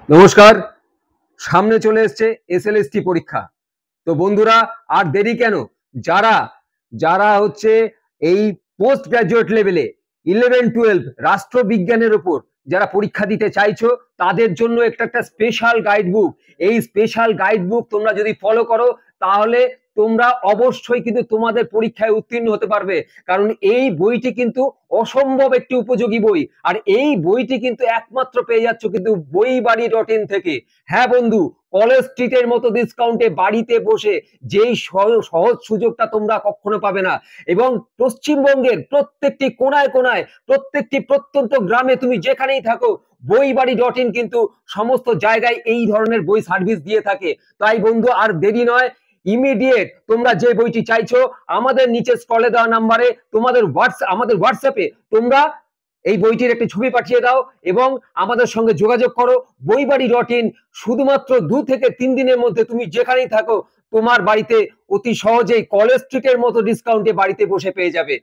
নমস্কার। সামনে চলে এসছে এসএলএসটি পরীক্ষা। তো বন্ধুরা, আর দেরি কেন? যারা যারা হচ্ছে এই পোস্ট গ্রাজুয়েট লেভেলে 11-12 রাষ্ট্রবিজ্ঞানের উপর যারা পরীক্ষা দিতে চাইছো, তাদের জন্য একটা স্পেশাল গাইড বুক। এই স্পেশাল গাইড বুক তোমরা যদি ফলো করো, তাহলে তোমরা অবশ্যই কিন্তু তোমাদের পরীক্ষায় উত্তীর্ণ হতে পারবে। কারণ এই বইটি কিন্তু অসম্ভব একটি উপযোগী বই, আর এই বইটি কিন্তু একমাত্র পেয়ে যাচ্ছ কিন্তু বইবাড়ি.in থেকে। হ্যাঁ বন্ধু, কলেজ স্ট্রিটের মতো ডিসকাউন্টে বাড়িতে বসে যেই সহজ সুযোগটা তোমরা কখনো পাবে না। এবং পশ্চিমবঙ্গের প্রত্যেকটি কোনায় কোনায়, প্রত্যেকটি প্রত্যন্ত গ্রামে তুমি যেখানেই থাকো, বইবাড়ি.in কিন্তু সমস্ত জায়গায় এই ধরনের বই সার্ভিস দিয়ে থাকে। তাই বন্ধু, আর দেরি নয়, ইমিডিয়েট তোমরা যে বইটি চাইছো আমাদের নিচে স্ক্রলে দেওয়া নাম্বারে আমাদের হোয়াটসঅ্যাপে তোমরা এই বইটির একটি ছবি পাঠিয়ে দাও এবং আমাদের সঙ্গে যোগাযোগ করো। বইবাড়ি.in শুধুমাত্র 2 থেকে 3 দিনের মধ্যে তুমি যেখানেই থাকো, তোমার বাড়িতে অতি সহজেই কলেজ স্ট্রিটের মতো ডিসকাউন্টে বাড়িতে বসে পেয়ে যাবে।